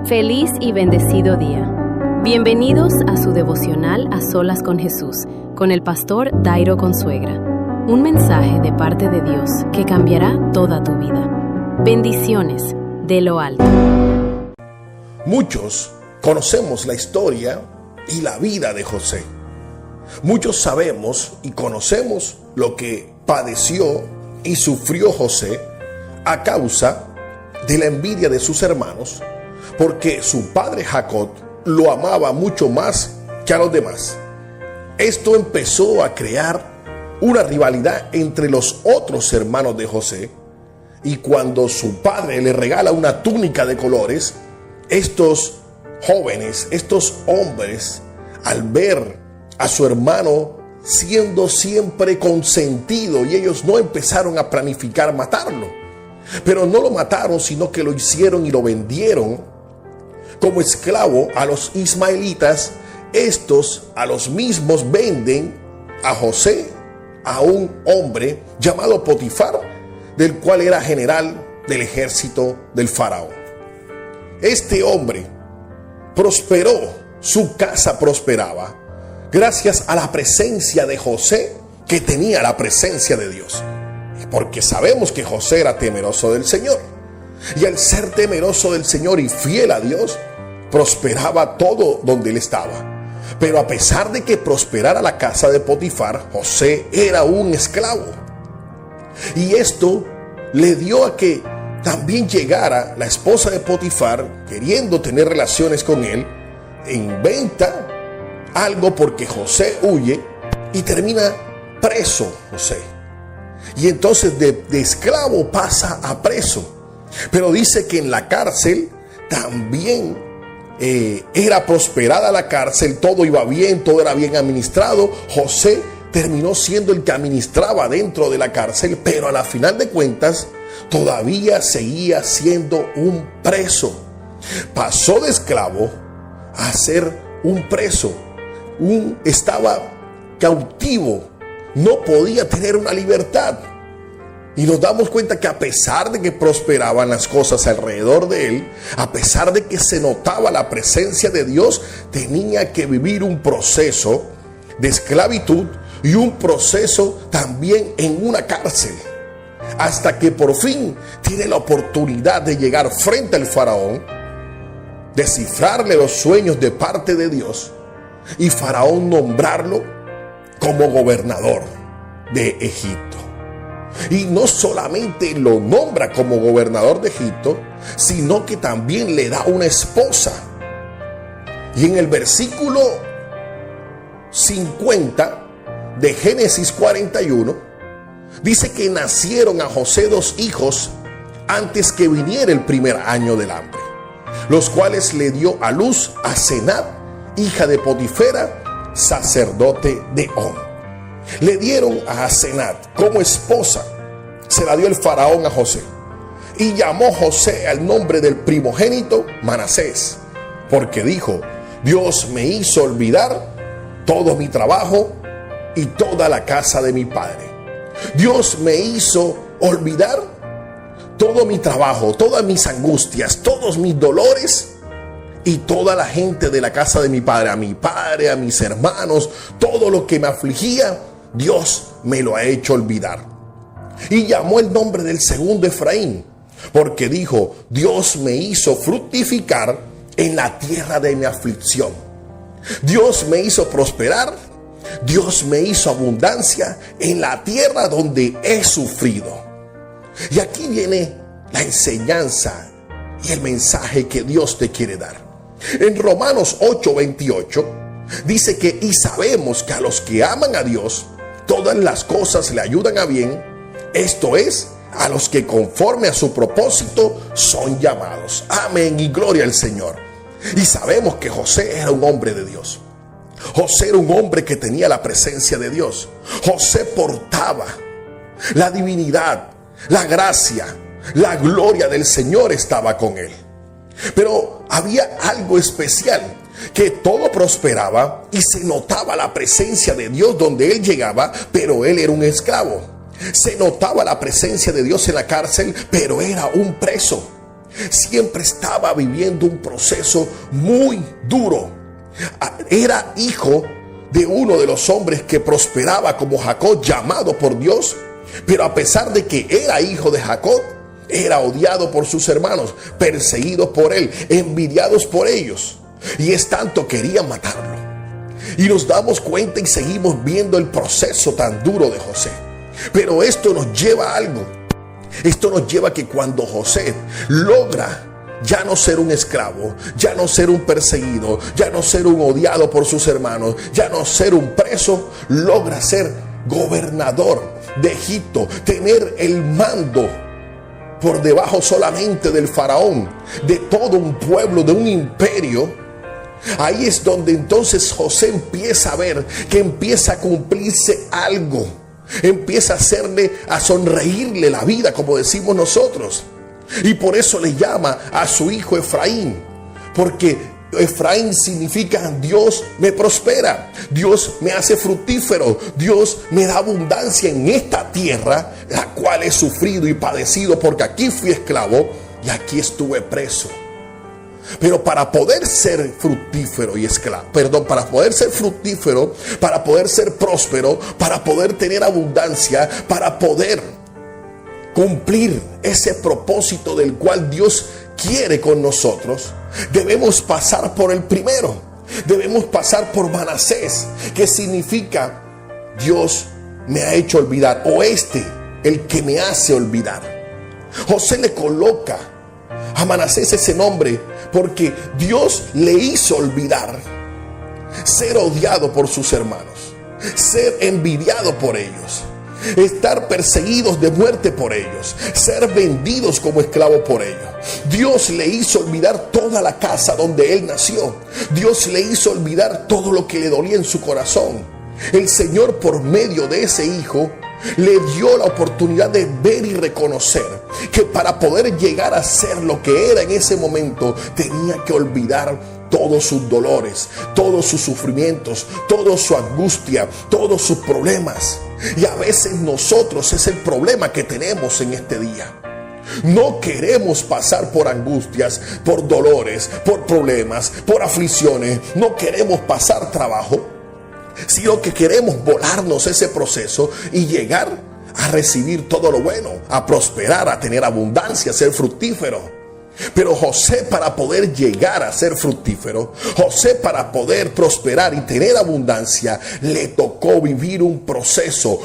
Feliz y bendecido día. Bienvenidos a su devocional A Solas con Jesús, con el pastor Dairo Consuegra. Un mensaje de parte de Dios que cambiará toda tu vida. Bendiciones de lo alto. Muchos conocemos la historia y la vida de José. Muchos sabemos y conocemos lo que padeció y sufrió José a causa de la envidia de sus hermanos, porque su padre Jacob lo amaba mucho más que a los demás. Esto empezó a crear una rivalidad entre los otros hermanos de José, y cuando su padre le regala una túnica de colores, estos jóvenes, estos hombres, al ver a su hermano siendo siempre consentido, y ellos no empezaron a planificar matarlo, pero no lo mataron, sino que lo hicieron y lo vendieron como esclavo a los ismaelitas. Estos a los mismos venden a José a un hombre llamado Potifar, del cual era general del ejército del faraón. Este hombre prosperó, su casa prosperaba gracias a la presencia de José, que tenía la presencia de Dios, porque sabemos que José era temeroso del Señor, y al ser temeroso del Señor y fiel a Dios, prosperaba todo donde él estaba. Pero a pesar de que prosperara la casa de Potifar, José era un esclavo, y esto le dio a que también llegara la esposa de Potifar queriendo tener relaciones con él. Inventa algo porque José huye y termina preso José, y entonces de esclavo pasa a preso. Pero dice que en la cárcel también era prosperada la cárcel, todo iba bien, todo era bien administrado. José terminó siendo el que administraba dentro de la cárcel, pero a la final de cuentas todavía seguía siendo un preso. Pasó de esclavo a ser un preso. Estaba cautivo, no podía tener una libertad. Y nos damos cuenta que a pesar de que prosperaban las cosas alrededor de él, a pesar de que se notaba la presencia de Dios, tenía que vivir un proceso de esclavitud y un proceso también en una cárcel, hasta que por fin tiene la oportunidad de llegar frente al faraón, descifrarle los sueños de parte de Dios, y Faraón nombrarlo como gobernador de Egipto. Y no solamente lo nombra como gobernador de Egipto, sino que también le da una esposa. Y en el versículo 50 de Génesis 41 dice que nacieron a José 2 hijos antes que viniera el primer año del hambre, los cuales le dio a luz a Asenat, hija de Potifera, sacerdote de On. Le dieron a Asenat como esposa, se la dio el faraón a José, y llamó José al nombre del primogénito Manasés, porque dijo: Dios me hizo olvidar todo mi trabajo y toda la casa de mi padre. Dios me hizo olvidar todo mi trabajo, todas mis angustias, todos mis dolores, y toda la gente de la casa de mi padre, a mi padre, a mis hermanos, todo lo que me afligía, Dios me lo ha hecho olvidar. Y llamó el nombre del segundo Efraín, porque dijo: Dios me hizo fructificar en la tierra de mi aflicción. Dios me hizo prosperar, Dios me hizo abundancia en la tierra donde he sufrido. Y aquí viene la enseñanza y el mensaje que Dios te quiere dar. En Romanos 8:28 dice que y sabemos que a los que aman a Dios todas las cosas le ayudan a bien, esto es, a los que conforme a su propósito son llamados. Amén y gloria al Señor. Y sabemos que José era un hombre de Dios. José era un hombre que tenía la presencia de Dios. José portaba la divinidad, la gracia, la gloria del Señor estaba con él. Pero había algo especial, que todo prosperaba y se notaba la presencia de Dios donde él llegaba, pero él era un esclavo. Se notaba la presencia de Dios en la cárcel, pero era un preso. Siempre estaba viviendo un proceso muy duro. Era hijo de uno de los hombres que prosperaba como Jacob, llamado por Dios. Pero a pesar de que era hijo de Jacob, era odiado por sus hermanos, perseguidos por él, envidiados por ellos. Y es tanto, querían matarlo. Y nos damos cuenta y seguimos viendo el proceso tan duro de José. Pero esto nos lleva a algo. Esto nos lleva a que cuando José logra ya no ser un esclavo, ya no ser un perseguido, ya no ser un odiado por sus hermanos, ya no ser un preso, logra ser gobernador de Egipto, tener el mando por debajo solamente del faraón, de todo un pueblo, de un imperio. Ahí es donde entonces José empieza a ver que empieza a cumplirse algo, empieza a sonreírle la vida, como decimos nosotros. Y por eso le llama a su hijo Efraín, porque Efraín significa Dios me prospera, Dios me hace fructífero, Dios me da abundancia en esta tierra, la cual he sufrido y padecido, porque aquí fui esclavo y aquí estuve preso. Pero para poder ser fructífero y esclavo, para poder ser fructífero, para poder ser próspero, para poder tener abundancia, para poder cumplir ese propósito del cual Dios quiere con nosotros, debemos pasar por el primero. Debemos pasar por Manasés, que significa Dios me ha hecho olvidar, o el que me hace olvidar. José le coloca a Manasés ese nombre porque Dios le hizo olvidar ser odiado por sus hermanos, ser envidiado por ellos, estar perseguidos de muerte por ellos, ser vendidos como esclavos por ellos. Dios le hizo olvidar toda la casa donde él nació. Dios le hizo olvidar todo lo que le dolía en su corazón. El Señor, por medio de ese hijo, le dio la oportunidad de ver y reconocer que para poder llegar a ser lo que era en ese momento, tenía que olvidar todos sus dolores, todos sus sufrimientos, toda su angustia, todos sus problemas. Y a veces nosotros es el problema que tenemos en este día. No queremos pasar por angustias, por dolores, por problemas, por aflicciones. No queremos pasar trabajo, sino que queremos volarnos ese proceso y llegar a recibir todo lo bueno, a prosperar, a tener abundancia, a ser fructífero. Pero José, para poder llegar a ser fructífero, José, para poder prosperar y tener abundancia, le tocó vivir un proceso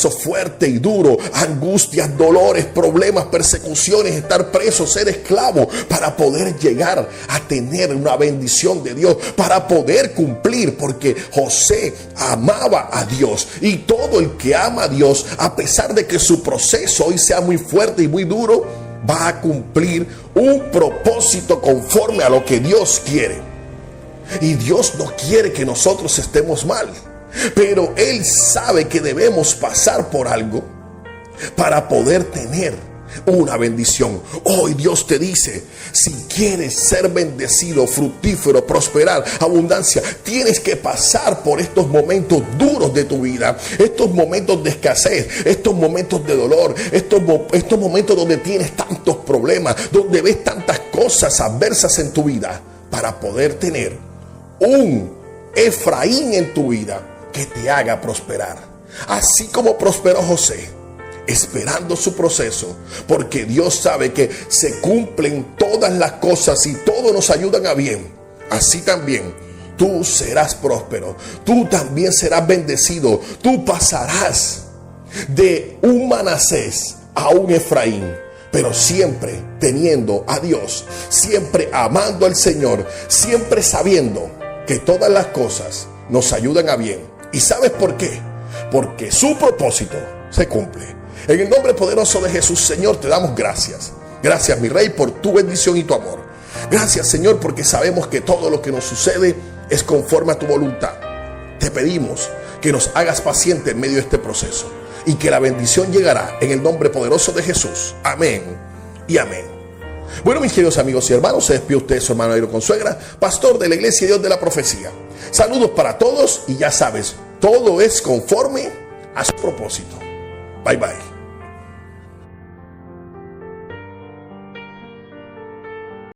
fuerte y duro, angustias, dolores, problemas, persecuciones, estar preso, ser esclavo, para poder llegar a tener una bendición de Dios, para poder cumplir, porque José amaba a Dios. Y todo el que ama a Dios, a pesar de que su proceso hoy sea muy fuerte y muy duro, va a cumplir un propósito conforme a lo que Dios quiere. Y Dios no quiere que nosotros estemos mal, pero Él sabe que debemos pasar por algo para poder tener una bendición. Hoy Dios te dice, si quieres ser bendecido, fructífero, prosperar, abundancia, tienes que pasar por estos momentos duros de tu vida, estos momentos de escasez, estos momentos de dolor, estos momentos donde tienes tantos problemas, donde ves tantas cosas adversas en tu vida, para poder tener un Efraín en tu vida que te haga prosperar, así como prosperó José, esperando su proceso, porque Dios sabe que se cumplen todas las cosas y todo nos ayudan a bien. Así también tú serás próspero, tú también serás bendecido, tú pasarás de un Manasés a un Efraín, pero siempre teniendo a Dios, siempre amando al Señor, siempre sabiendo que todas las cosas nos ayudan a bien. ¿Y sabes por qué? Porque su propósito se cumple. En el nombre poderoso de Jesús, Señor, te damos gracias. Gracias, mi Rey, por tu bendición y tu amor. Gracias, Señor, porque sabemos que todo lo que nos sucede es conforme a tu voluntad. Te pedimos que nos hagas pacientes en medio de este proceso y que la bendición llegará en el nombre poderoso de Jesús. Amén y amén. Bueno, mis queridos amigos y hermanos, se despide usted, su hermano Dairo Consuegra, pastor de la Iglesia de Dios de la Profecía. Saludos para todos y ya sabes, todo es conforme a su propósito. Bye bye.